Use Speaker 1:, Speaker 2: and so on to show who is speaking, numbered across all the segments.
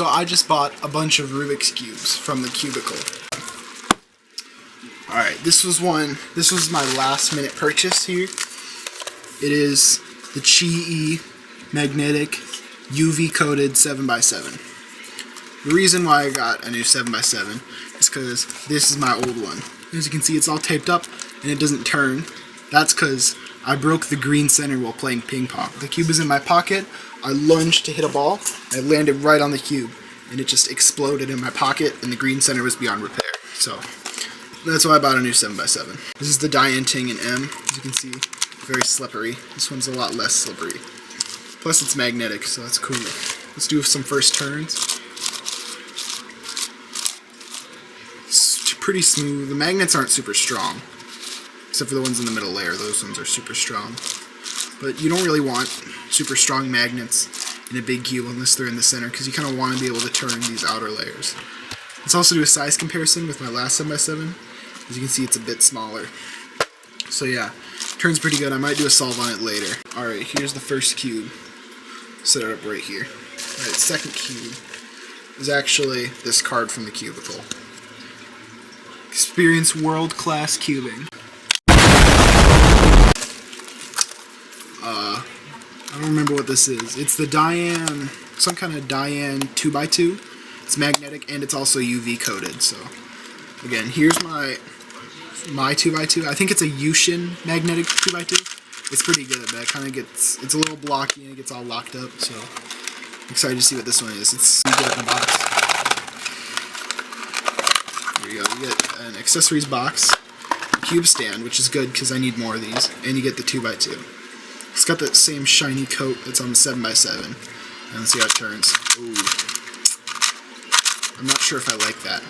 Speaker 1: So I just bought a bunch of Rubik's Cubes from the Cubicle. Alright, this was my last minute purchase here. It is the Chi-E magnetic UV coated 7x7. The reason why I got a new 7x7 is because this is my old one. As you can see, it's all taped up and it doesn't turn. That's because I broke the green center while playing ping pong. The cube is in my pocket. I lunged to hit a ball. I landed right on the cube and it just exploded in my pocket and the green center was beyond repair. So that's why I bought a new 7x7. This is the Dianting in M. As you can see, very slippery. This one's a lot less slippery. Plus it's magnetic, so that's cool. Let's do some first turns. It's pretty smooth. The magnets aren't super strong, except for the ones in the middle layer. Those ones are super strong. But you don't really want super strong magnets in a big cube unless they're in the center, because you kind of want to be able to turn these outer layers. Let's also do a size comparison with my last 7x7. As you can see, it's a bit smaller. So yeah, turns pretty good. I might do a solve on it later. Alright, here's the first cube. Set it up right here. Alright, second cube is actually this card from the Cubicle. Experience world-class cubing. I don't remember what this is. It's the Dian, some kind of Dian 2x2. It's magnetic and it's also UV coated. So again, here's my 2x2. I think it's a Yushin magnetic 2x2. It's pretty good, but it's a little blocky and it gets all locked up. So I'm excited to see what this one is. It's you get it in a box. There you go. You get an accessories box, a cube stand, which is good because I need more of these, and you get the 2x2. It's got that same shiny coat that's on the 7x7. And let's see how it turns. Ooh. I'm not sure if I like that.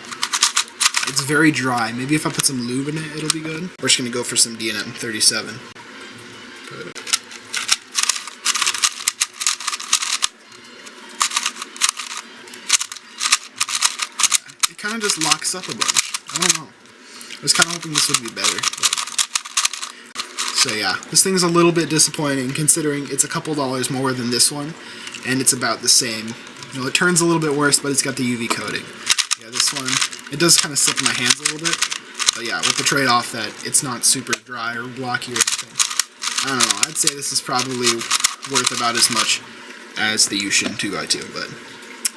Speaker 1: It's very dry. Maybe if I put some lube in it, it'll be good. We're just going to go for some D&M 37. Good. It kind of just locks up a bunch. I don't know. I was kind of hoping this would be better. So yeah, this thing's a little bit disappointing considering it's a couple dollars more than this one, and it's about the same. You know, it turns a little bit worse, but it's got the UV coating. Yeah, this one, it does kind of slip in my hands a little bit, but yeah, with the trade-off that it's not super dry or blocky or anything. I don't know, I'd say this is probably worth about as much as the Yushin 2x2, but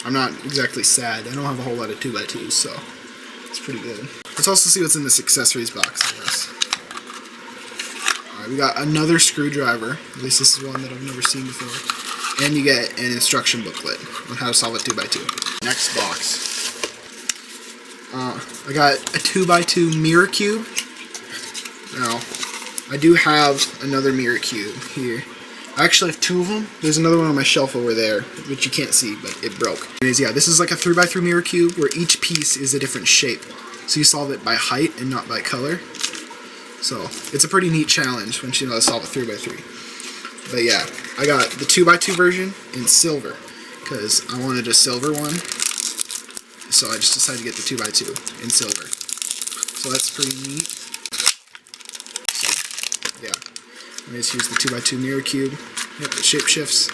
Speaker 1: I'm not exactly sad. I don't have a whole lot of 2x2s, so it's pretty good. Let's also see what's in this accessories box, I guess. Alright, we got another screwdriver. At least this is one that I've never seen before. And you get an instruction booklet on how to solve a 2x2. Next box. I got a 2x2 mirror cube. Now, I do have another mirror cube here. I actually have two of them. There's another one on my shelf over there, which you can't see, but it broke. Anyways, yeah, this is like a 3x3 mirror cube where each piece is a different shape. So you solve it by height and not by color. So, it's a pretty neat challenge once you know how to solve a 3x3. But yeah, I got the 2x2 version in silver, because I wanted a silver one. So I just decided to get the 2x2 in silver. So that's pretty neat. So, yeah. Anyways, here's the 2x2 mirror cube. Yep, it shape shifts.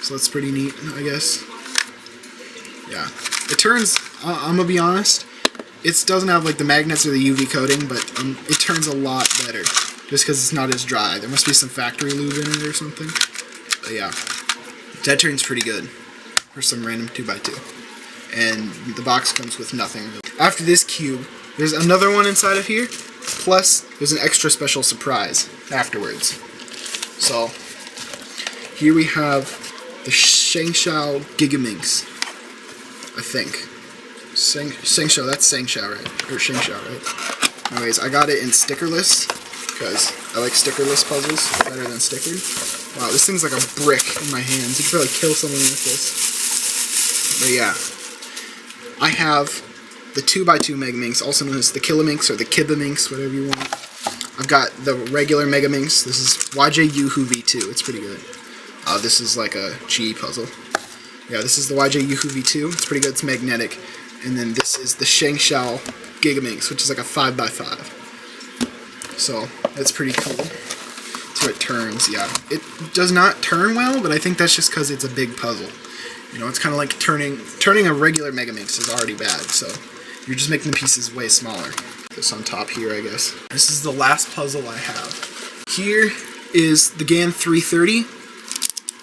Speaker 1: So that's pretty neat, I guess. Yeah. It turns, I'm gonna be honest, it doesn't have like the magnets or the UV coating, but it turns a lot better. Just because it's not as dry. There must be some factory lube in it or something. But yeah. That turns pretty good. For some random 2x2. And the box comes with nothing. After this cube, there's another one inside of here. Plus, there's an extra special surprise afterwards. So, here we have the Shengshao Gigaminx. I think. Shengshao, that's Shengshao, right? Or Shengshao, right? Anyways, I got it in stickerless, because I like stickerless puzzles better than stickered. Wow, this thing's like a brick in my hands. You could probably kill someone with this. But yeah. I have the 2x2 Mega Minx, also known as the Killaminx or the Kibaminx, whatever you want. I've got the regular Mega Minx. This is YJ Yuhu V2. It's pretty good. This is like a G puzzle. Yeah, this is the YJ Yuhu V2. It's pretty good. It's magnetic. And then this is the Shengshao Gigaminx, which is like a 5x5. So, that's pretty cool. That's how it turns, yeah. It does not turn well, but I think that's just because it's a big puzzle. You know, it's kind of like turning a regular Mega Minx is already bad, so you're just making the pieces way smaller. This on top here, I guess. This is the last puzzle I have. Here is the GAN 330.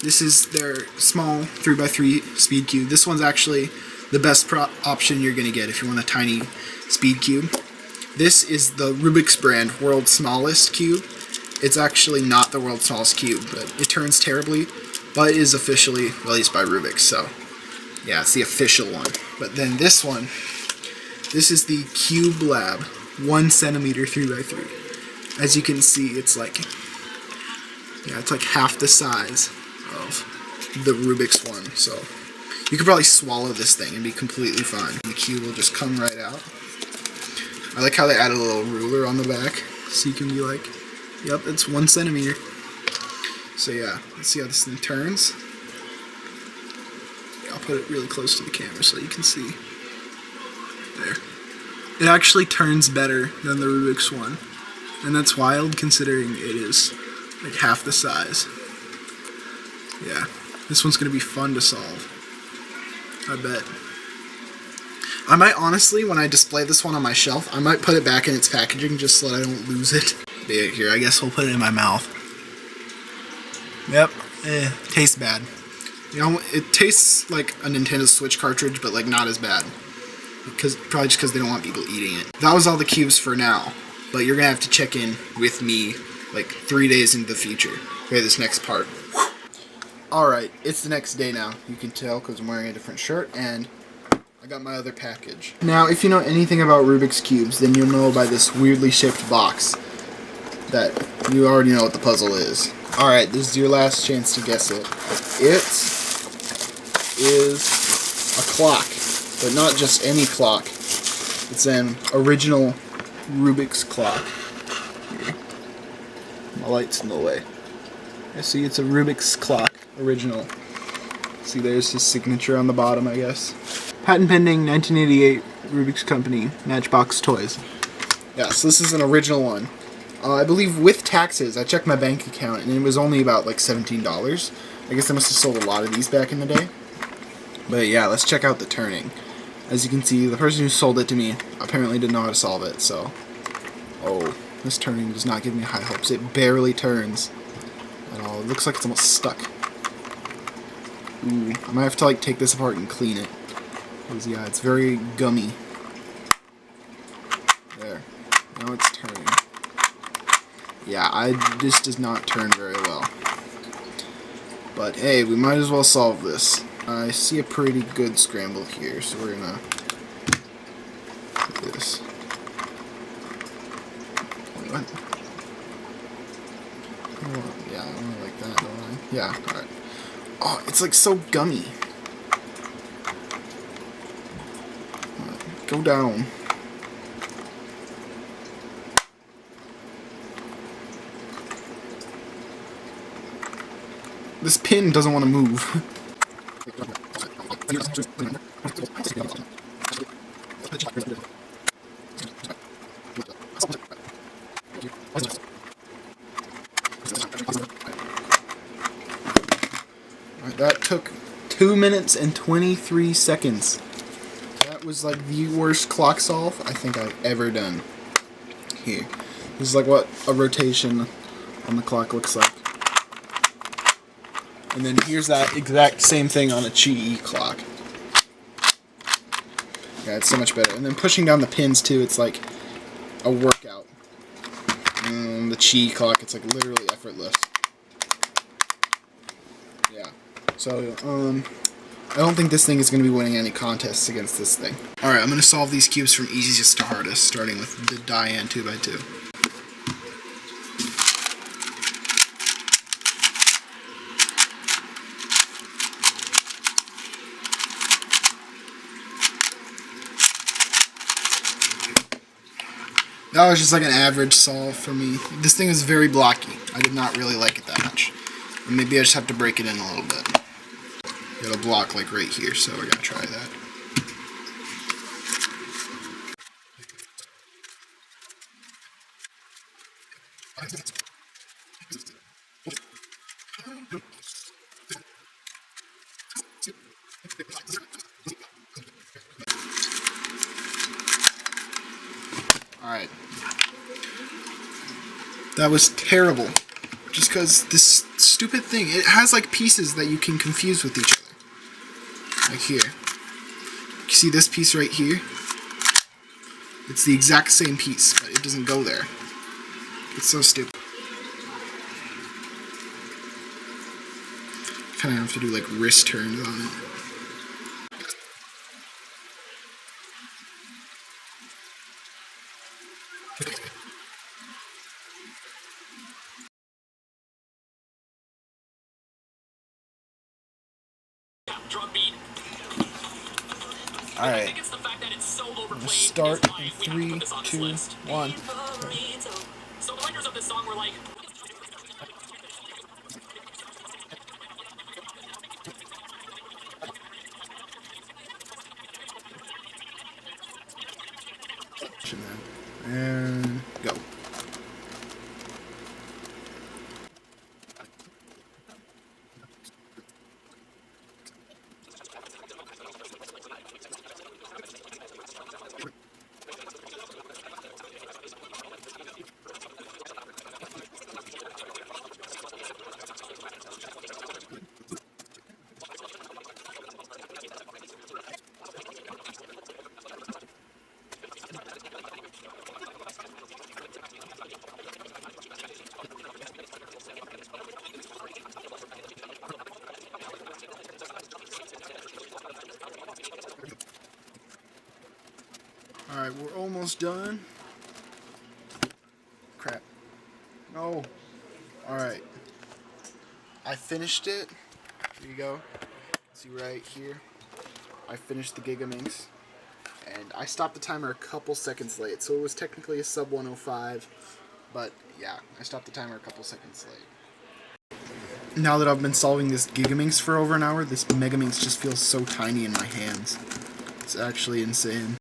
Speaker 1: This is their small 3x3 speed cube. This one's actually the best option you're going to get if you want a tiny speed cube. This is the Rubik's brand world's smallest cube. It's actually not the world's smallest cube, but it turns terribly, but it is officially released by Rubik's, so yeah, it's the official one. But then this one, this is the Cube Lab 1 centimeter 3x3. As you can see, it's like, yeah, it's like half the size of the Rubik's one, so you could probably swallow this thing and be completely fine. The cube will just come right out. I like how they added a little ruler on the back, so you can be like, yep, it's 1 centimeter. So yeah, let's see how this thing turns. Yeah, I'll put it really close to the camera so you can see. There. It actually turns better than the Rubik's one, and that's wild considering it is like half the size. Yeah, this one's gonna be fun to solve, I bet. I might honestly, when I display this one on my shelf, I might put it back in its packaging just so that I don't lose it. Here, I guess we'll put it in my mouth. Yep, tastes bad. You know, it tastes like a Nintendo Switch cartridge, but like not as bad. Probably just because they don't want people eating it. That was all the cubes for now, but you're gonna have to check in with me like 3 days into the future for this next part. Alright, it's the next day now. You can tell because I'm wearing a different shirt, and I got my other package. Now, if you know anything about Rubik's Cubes, then you'll know by this weirdly shaped box that you already know what the puzzle is. Alright, this is your last chance to guess it. It is a clock, but not just any clock. It's an original Rubik's clock. Here. My light's in the way. I see it's a Rubik's clock, original. See, there's his signature on the bottom, I guess. Patent pending, 1988, Rubik's Company, Matchbox Toys. Yeah, so this is an original one. I believe with taxes, I checked my bank account, and it was only about like $17. I guess I must have sold a lot of these back in the day. But yeah, let's check out the turning. As you can see, the person who sold it to me apparently didn't know how to solve it, so... Oh, this turning does not give me high hopes. It barely turns at all. It looks like it's almost stuck. Ooh, I might have to like take this apart and clean it. Because yeah, it's very gummy. There. Now it's turning. Yeah, this does not turn very well. But hey, we might as well solve this. I see a pretty good scramble here, so we're gonna do this. What? Oh, yeah, I don't like that, don't I? Yeah, alright. Oh, it's like so gummy. Go down. This pin doesn't want to move. Alright, that took 2 minutes and 23 seconds. That was like the worst clock solve I think I've ever done. Here. This is like what a rotation on the clock looks like. And then here's that exact same thing on a Chi clock. Yeah, it's so much better. And then pushing down the pins too, it's like a workout. The Chi clock, it's like literally effortless. Yeah. So, I don't think this thing is going to be winning any contests against this thing. Alright, I'm going to solve these cubes from easiest to hardest, starting with the Diane 2x2. That was just like an average solve for me. This thing is very blocky. I did not really like it that much. And maybe I just have to break it in a little bit. It'll block like right here, so we're gonna try that. Alright. That was terrible. Just because this stupid thing, it has like pieces that you can confuse with each other. Like here. You see this piece right here? It's the exact same piece, but it doesn't go there. It's so stupid. Kind of have to do like wrist turns on it. Alright. Let's start in 3, 2, 1. So the writers of this song were like, and go. Alright, we're almost done. Crap. No. Alright. I finished it. Here you go. See right here. I finished the Giga Minx. And I stopped the timer a couple seconds late. So it was technically a sub 105. But yeah, I stopped the timer a couple seconds late. Now that I've been solving this Giga Minx for over an hour, this Mega Minx just feels so tiny in my hands. It's actually insane.